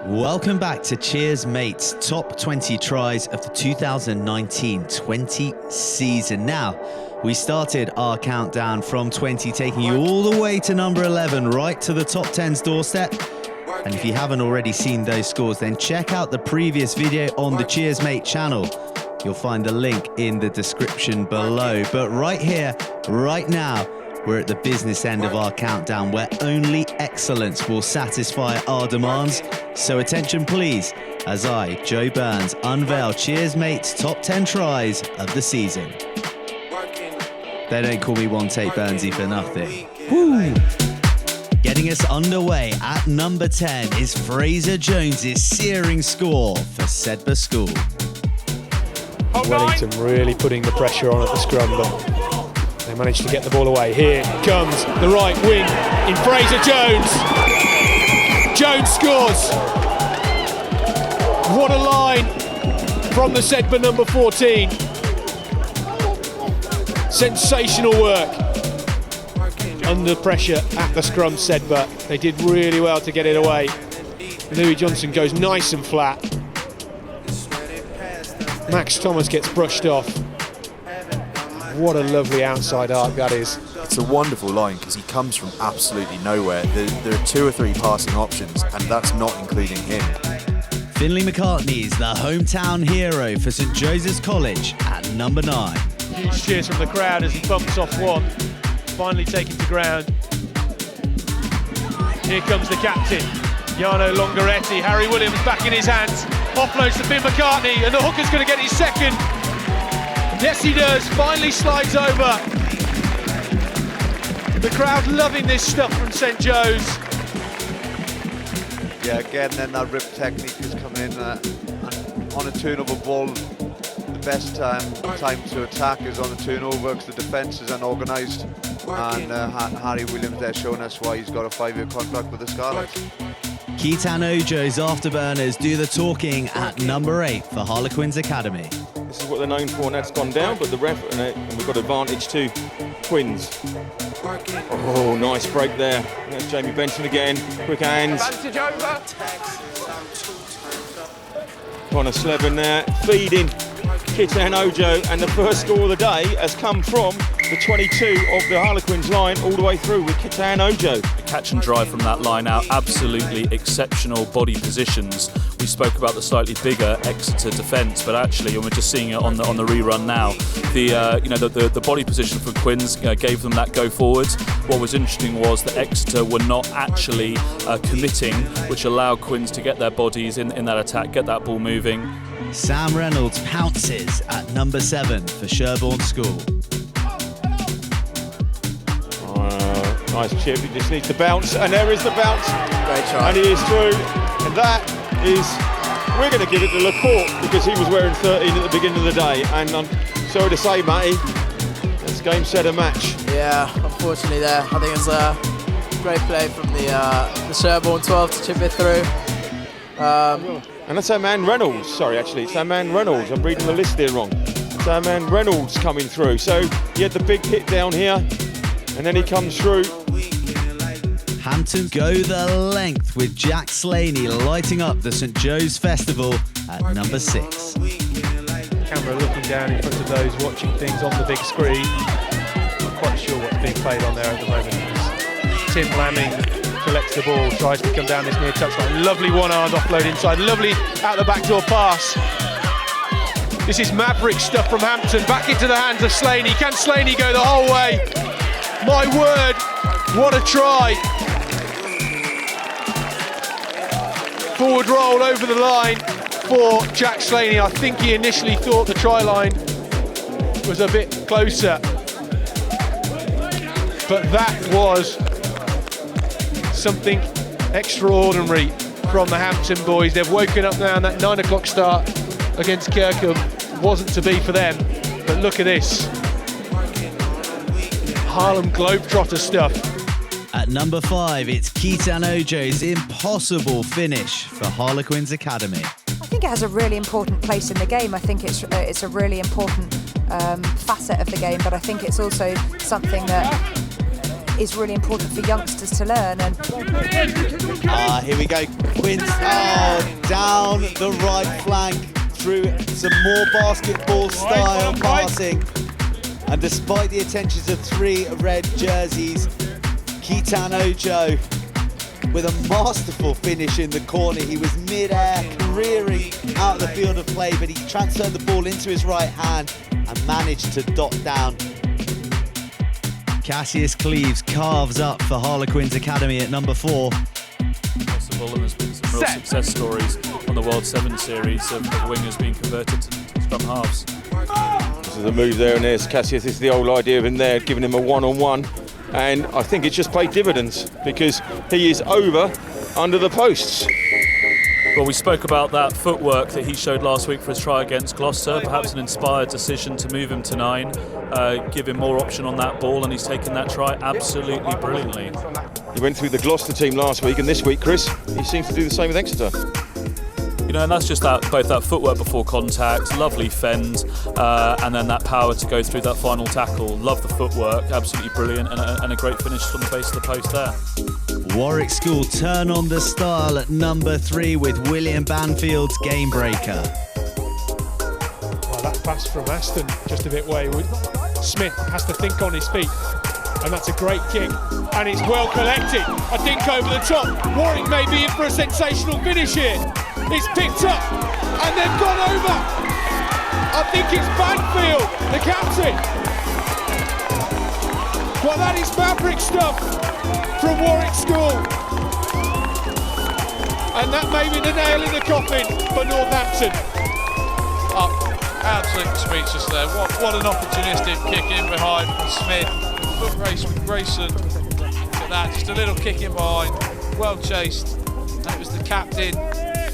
Welcome back to Cheers Mates, top 20 tries of the 2019-20 season. Now, we started our countdown from 20, taking you all the way to number 11, right to the top 10's doorstep. And if you haven't already seen those scores, then check out the previous video on the Cheers Mate channel. You'll find the link in the description below. But right here, right now, we're at the business end of our countdown where only excellence will satisfy our demands. So attention please, as I, Joe Byrnes, unveil Cheers Mates' top 10 tries of the season. They don't call me One Take Burnsy for nothing. Woo! Getting us underway at number 10 is Fraser Jones's searing score for Sedbergh School. Wellington really putting the pressure on at the scrum, but they managed to get the ball away. Here comes the right wing in Fraser Jones. Jones scores. What a line from the Sedbergh number 14. Sensational work. Under pressure at the scrum, Sedbergh. They did really well to get it away. Louis Johnson goes nice and flat. Max Thomas gets brushed off. What a lovely outside arc that is. It's a wonderful line because he comes from absolutely nowhere. There are 2 or 3 passing options, and that's not including him. Finlay McCartney is the hometown hero for St Joseph's College at number 9. Huge cheers from the crowd as he bumps off one. Finally taken to ground. Here comes the captain, Jarno Longaretti. Harry Williams back in his hands. Offloads to Finn McCartney, and the hooker's going to get his second. Yes, he does. Finally slides over. The crowd loving this stuff from St Joe's. Yeah, again, then that rip technique is coming in on a turnover ball. The best time to attack is on the turnover because the defence is unorganised. And Harry Williams there showing us why he's got a 5-year contract with the Scarlets. Keaton Oji's afterburners do the talking at number 8 for Harlequins Academy. This is what they're known for, and that's gone down, but the ref, and we've got advantage to Twins. Oh, nice break there. There's Jamie Benson again, quick hands. Advantage over. Connor Slevin there, feeding Keaton Oji, and the first score of the day has come from the 22 of the Harlequins line all the way through with Keaton Oji. The catch and drive from that line out, absolutely exceptional body positions. We spoke about the slightly bigger Exeter defence, but actually, and we're just seeing it on the rerun now, the body position for Quins gave them that go forward. What was interesting was that Exeter were not actually committing, which allowed Quins to get their bodies in that attack, get that ball moving. Sam Reynolds pounces at number 7 for Sherborne School. Nice chip, he just needs to bounce, and there is the bounce. Great try. And he is through, and that is, we're going to give it to LaCourte because he was wearing 13 at the beginning of the day, and I'm sorry to say, Matty, that's game, set, and match. Yeah, unfortunately there. I think it was a great play from the Sherborne 12 to chip it through. And that's our man Reynolds, sorry actually, it's our man Reynolds, I'm reading the list here wrong. It's our man Reynolds coming through, so he had the big hit down here, and then he comes through. Hampton go the length with Jack Slaney lighting up the St Joe's Festival at number 6. Camera looking down in front of those watching things on the big screen. I'm quite sure what's being played on there at the moment. Tim Lamming collects the ball, tries to come down this near touchline. Lovely one-armed offload inside, lovely out the back door pass. This is maverick stuff from Hampton, back into the hands of Slaney. Can Slaney go the whole way? My word, what a try. Forward roll over the line for Jack Slaney. I think he initially thought the try line was a bit closer, but that was something extraordinary from the Hampton boys. They've woken up now, and that 9 o'clock start against Kirkham wasn't to be for them, but look at this. Harlem Globetrotter stuff. At number 5, it's Keaton Oji's impossible finish for Harlequins Academy. I think it has a really important place in the game. I think it's a really important facet of the game, but I think it's also something that is really important for youngsters to learn. And here we go, Quince. Oh, down the right flank through some more basketball style passing. And despite the attentions of 3 red jerseys, Keaton Oji with a masterful finish in the corner. He was mid-air, careering out of the field of play, but he transferred the ball into his right hand and managed to dot down. Cassius Cleves carves up for Harlequins Academy at number 4. Possible, and there's been some real success stories on the World 7 series of wingers being converted to scrum halves. This is a move there, and there's Cassius. This is the old idea of him there, giving him a one-on-one. And I think it's just played dividends because he is over under the posts. Well, we spoke about that footwork that he showed last week for his try against Gloucester. Perhaps an inspired decision to move him to 9, give him more option on that ball, and he's taken that try absolutely brilliantly. He went through the Gloucester team last week, and this week, Chris, he seems to do the same with Exeter. You know, and that's just that, both that footwork before contact, lovely fend, and then that power to go through that final tackle. Love the footwork, absolutely brilliant, and a great finish from the base of the post there. Warwick School turn on the style at number 3 with William Banfield's game breaker. Well, that pass from Aston just a bit wayward. Smith has to think on his feet, and that's a great kick, and it's well collected. I think over the top. Warwick may be in for a sensational finish here. It's picked up, and they've gone over. I think it's Banfield, the captain. Well, that is fabric stuff from Warwick School. And that may be the nail in the coffin for Northampton. Absolutely speechless there. What an opportunistic kick in behind from Smith. Foot race with Grayson. Look at that, just a little kick in behind. Well chased. That was the captain.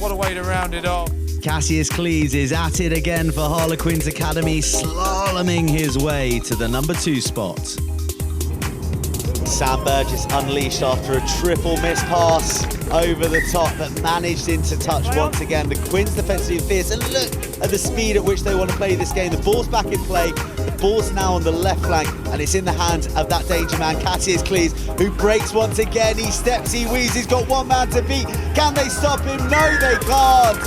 What a way to round it off. Cassius Cleves is at it again for Harlequins Academy, slaloming his way to the number 2 spot. Sam Burgess unleashed after a triple miss pass over the top, but managed into touch once again. The Quins defensively fierce, and look at the speed at which they want to play this game. The ball's back in play, the ball's now on the left flank, and it's in the hands of that danger man, Cassius Cleves, who breaks once again. He steps, he weaves, he's got one man to beat. Can they stop him? No, they can't.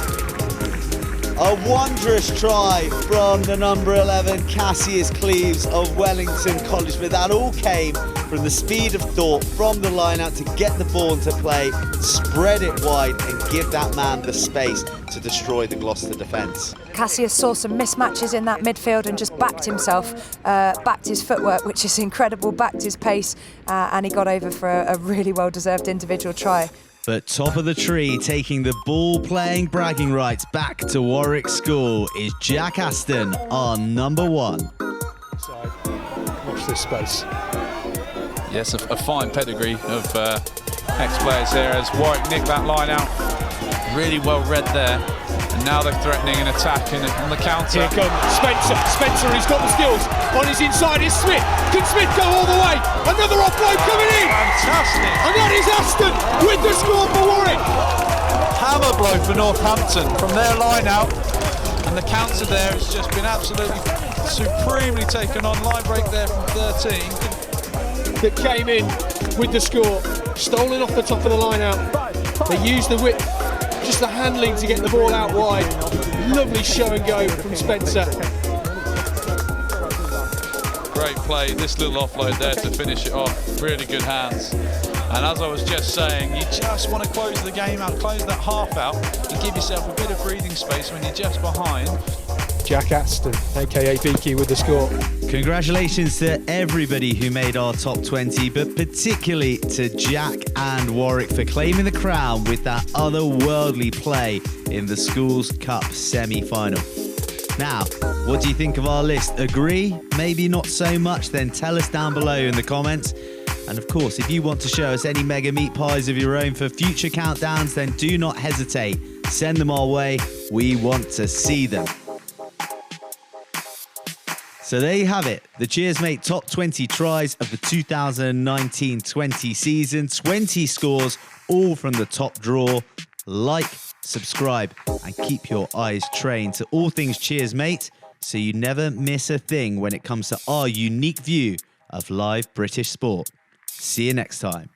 A wondrous try from the number 11, Cassius Cleves of Wellington College, but that all came from the speed of thought from the line out to get the ball into play, spread it wide and give that man the space to destroy the Gloucester defence. Cassius saw some mismatches in that midfield and just backed himself, backed his footwork, which is incredible, backed his pace, and he got over for a really well-deserved individual try. But top of the tree, taking the ball-playing bragging rights back to Warwick School, is Jack Aston on number 1. Watch this space. Yes, a fine pedigree of ex-players here as Warwick nicked that line out. Really well read there. And now they're threatening an attack on the counter. Here comes Spencer, he's got the skills. On his inside is Smith. Can Smith go all the way? Another offload coming in. Fantastic. And that is Aston with the score for Warwick. Hammer blow for Northampton from their line out. And the counter there has just been absolutely supremely taken on. Line break there from 13. That came in with the score. Stolen off the top of the line out. They used the width. Just the handling to get the ball out wide. Lovely show and go from Spencer. Great play, this little offload there to finish it off. Really good hands. And as I was just saying, you just want to close the game out, close that half out, and give yourself a bit of breathing space when you're just behind. Jack Aston, aka Beaky, with the score. Congratulations to everybody who made our top 20, but particularly to Jack and Warwick for claiming the crown with that otherworldly play in the Schools Cup semi-final. Now, what do you think of our list? Agree? Maybe not so much? Then tell us down below in the comments. And of course, if you want to show us any mega meat pies of your own for future countdowns, then do not hesitate. Send them our way. We want to see them. So there you have it, the Cheers Mate top 20 tries of the 2019-20 season. 20 scores, all from the top draw. Like, subscribe, and keep your eyes trained to all things Cheers Mate, so you never miss a thing when it comes to our unique view of live British sport. See you next time.